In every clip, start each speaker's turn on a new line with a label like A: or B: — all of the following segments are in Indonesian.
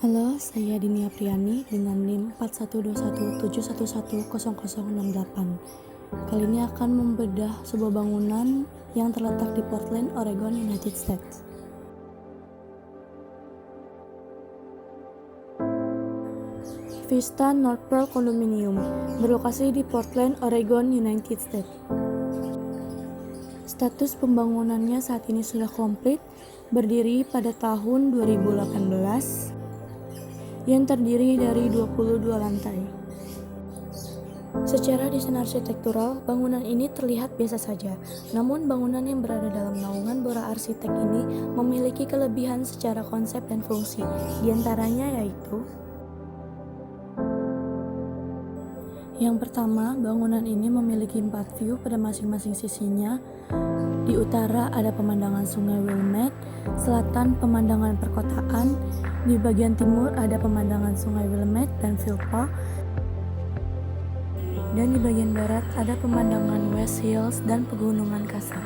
A: Halo, saya Dini Apriani dengan NIM 412171100068. Kali ini akan membedah sebuah bangunan yang terletak di Portland, Oregon, United States. Vista North Pearl Condominium berlokasi di Portland, Oregon, United States. Status pembangunannya saat ini sudah komplit, berdiri pada tahun 2018 yang terdiri dari 22 lantai. Secara desain arsitektural, bangunan ini terlihat biasa saja. Namun bangunan yang berada dalam naungan Bora Arsitek ini memiliki kelebihan secara konsep dan fungsi. Di antaranya yaitu: yang pertama, bangunan ini memiliki 4 view pada masing-masing sisinya. Di utara ada pemandangan sungai Willamette, selatan pemandangan perkotaan, di bagian timur ada pemandangan sungai Willamette dan Field Park, dan di bagian barat ada pemandangan West Hills dan pegunungan Kasar.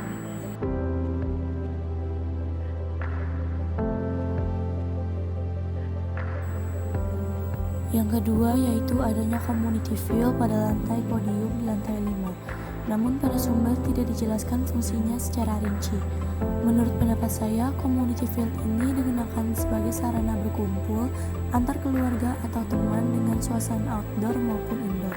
A: Yang kedua yaitu adanya community field pada lantai podium di lantai 5. Namun pada sumber tidak dijelaskan fungsinya secara rinci. Menurut pendapat saya, community field ini digunakan sebagai sarana berkumpul antar keluarga atau teman dengan suasana outdoor maupun indoor.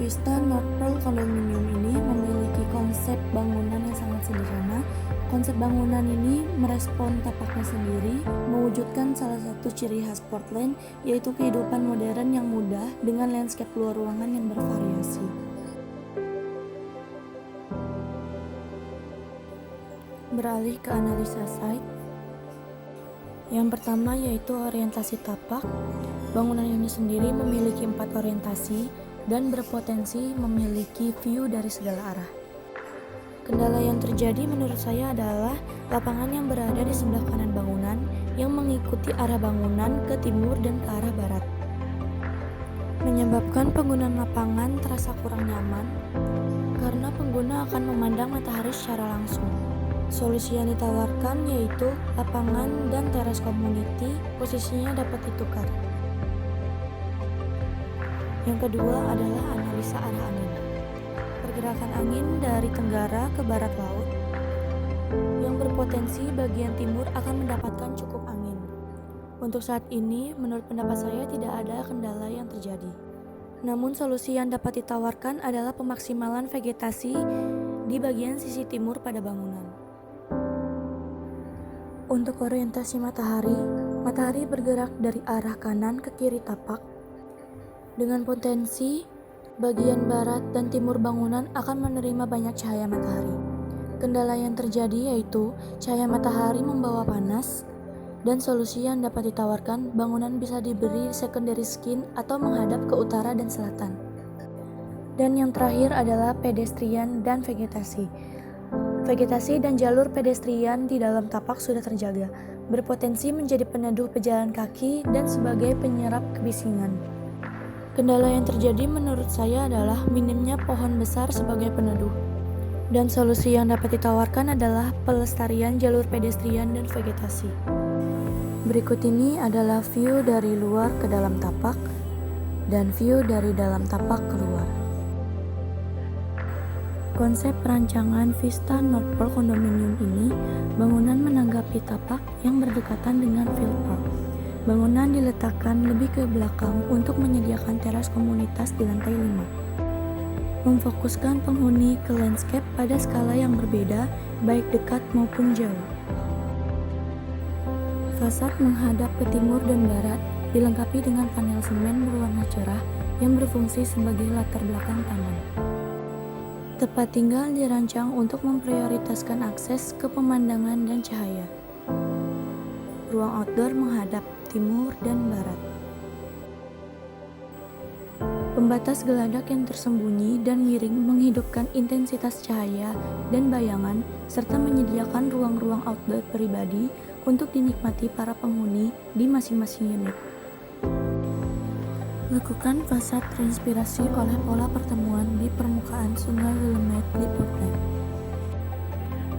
A: Vista North Pearl Condominium ini memiliki konsep bangunan yang sangat sederhana. Konsep bangunan ini merespon tapaknya sendiri, mewujudkan salah satu ciri khas Portland, yaitu kehidupan modern yang mudah dengan landscape luar ruangan yang bervariasi. Beralih ke analisa site. Yang pertama yaitu orientasi tapak. Bangunan ini sendiri memiliki 4 orientasi dan berpotensi memiliki view dari segala arah. Kendala yang terjadi menurut saya adalah lapangan yang berada di sebelah kanan bangunan yang mengikuti arah bangunan ke timur dan ke arah barat, menyebabkan penggunaan lapangan terasa kurang nyaman karena pengguna akan memandang matahari secara langsung. Solusi yang ditawarkan yaitu lapangan dan teras community posisinya dapat ditukar. Yang kedua adalah analisa arah angin. Pergerakan angin dari tenggara ke barat laut yang berpotensi bagian timur akan mendapatkan cukup angin. Untuk saat ini, menurut pendapat saya tidak ada kendala yang terjadi. Namun solusi yang dapat ditawarkan adalah pemaksimalan vegetasi di bagian sisi timur pada bangunan. Untuk orientasi matahari bergerak dari arah kanan ke kiri tapak, dengan potensi bagian barat dan timur bangunan akan menerima banyak cahaya matahari. Kendala yang terjadi yaitu cahaya matahari membawa panas, dan solusi yang dapat ditawarkan, bangunan bisa diberi secondary skin atau menghadap ke utara dan selatan. Dan yang terakhir adalah pedestrian dan vegetasi. Vegetasi dan jalur pedestrian di dalam tapak sudah terjaga, berpotensi menjadi peneduh pejalan kaki dan sebagai penyerap kebisingan. Kendala yang terjadi menurut saya adalah minimnya pohon besar sebagai peneduh. Dan solusi yang dapat ditawarkan adalah pelestarian jalur pedestrian dan vegetasi. Berikut ini adalah view dari luar ke dalam tapak dan view dari dalam tapak keluar. Konsep perancangan Vista North Pearl Condominium ini, bangunan menanggapi tapak yang berdekatan dengan Field Park. Bangunan diletakkan lebih ke belakang untuk menyediakan teras komunitas di lantai 5. Memfokuskan penghuni ke landscape pada skala yang berbeda, baik dekat maupun jauh. Fasad menghadap ke timur dan barat, dilengkapi dengan panel semen berwarna cerah yang berfungsi sebagai latar belakang taman. Tempat tinggal dirancang untuk memprioritaskan akses ke pemandangan dan cahaya. Ruang outdoor menghadap timur dan barat. Pembatas geladak yang tersembunyi dan miring menghidupkan intensitas cahaya dan bayangan, serta menyediakan ruang-ruang outdoor pribadi untuk dinikmati para penghuni di masing-masing unit. Lakukan fasad terinspirasi oleh pola pertemuan di permukaan sungai Willamette di Portland.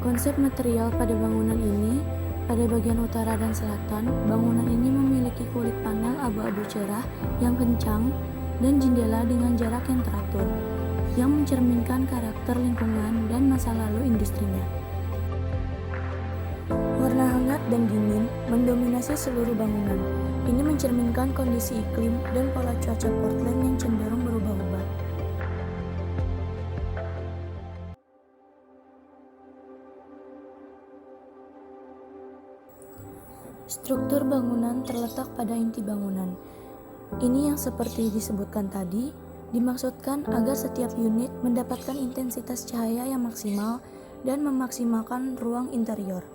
A: Konsep material pada bangunan ini Pada bagian utara dan selatan, bangunan ini memiliki kulit panel abu-abu cerah yang kencang dan jendela dengan jarak yang teratur, yang mencerminkan karakter lingkungan dan masa lalu industrinya. Warna hangat dan dingin mendominasi seluruh bangunan. Ini mencerminkan kondisi iklim dan pola cuaca Portland yang cenderung berubah-ubah. Struktur bangunan terletak pada inti bangunan. Ini yang seperti disebutkan tadi, dimaksudkan agar setiap unit mendapatkan intensitas cahaya yang maksimal dan memaksimalkan ruang interior.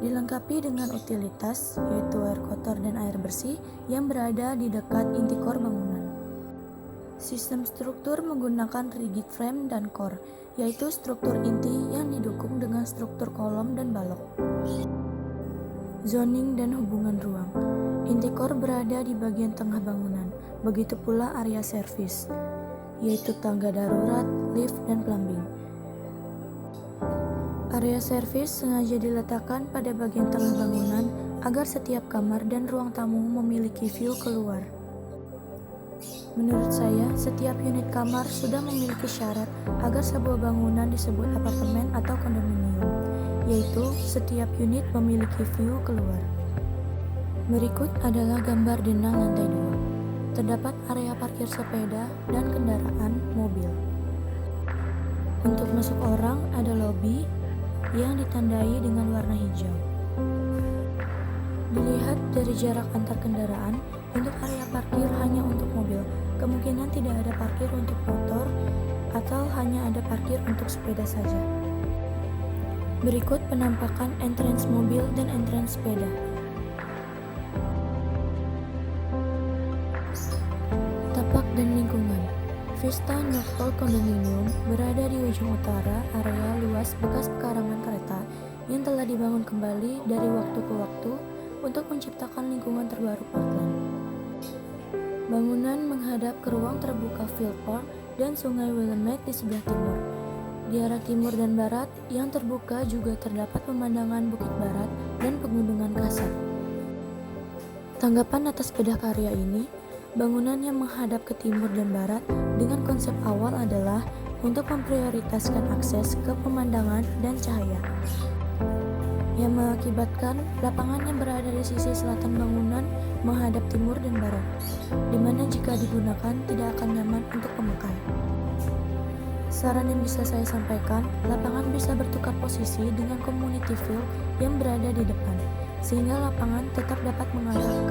A: Dilengkapi dengan utilitas, yaitu air kotor dan air bersih yang berada di dekat inti core bangunan. Sistem struktur menggunakan rigid frame dan core, yaitu struktur inti yang didukung dengan struktur kolom dan balok. Zoning dan hubungan ruang. Inti core berada di bagian tengah bangunan, begitu pula area servis, yaitu tangga darurat, lift, dan plumbing. Area servis sengaja diletakkan pada bagian tengah bangunan agar setiap kamar dan ruang tamu memiliki view keluar. Menurut saya, setiap unit kamar sudah memiliki syarat agar sebuah bangunan disebut apartemen atau kondominium, yaitu setiap unit memiliki view keluar. Berikut adalah gambar denah lantai 2. Terdapat area parkir sepeda dan kendaraan mobil. Untuk masuk orang ada lobi yang ditandai dengan warna hijau. Dilihat dari jarak antar kendaraan, untuk area parkir hanya untuk mobil, kemungkinan tidak ada parkir untuk motor atau hanya ada parkir untuk sepeda saja. Berikut penampakan entrance mobil dan entrance sepeda. Tapak dan lingkungan. Vista Norfolk Condominium berada di ujung utara area luas bekas pekarangan kereta yang telah dibangun kembali dari waktu ke waktu untuk menciptakan lingkungan terbaru Portland. Bangunan menghadap ke ruang terbuka Field Park dan Sungai Willamette di sebelah timur. Di arah timur dan barat yang terbuka juga terdapat pemandangan Bukit Barat dan pegunungan Kasar. Tanggapan atas bedah karya ini, bangunan yang menghadap ke timur dan barat dengan konsep awal adalah untuk memprioritaskan akses ke pemandangan dan cahaya, yang mengakibatkan lapangan yang berada di sisi selatan bangunan menghadap timur dan barat, di mana jika digunakan tidak akan nyaman untuk pemakai. Saran yang bisa saya sampaikan, lapangan bisa bertukar posisi dengan community field yang berada di depan, sehingga lapangan tetap dapat mengarah ke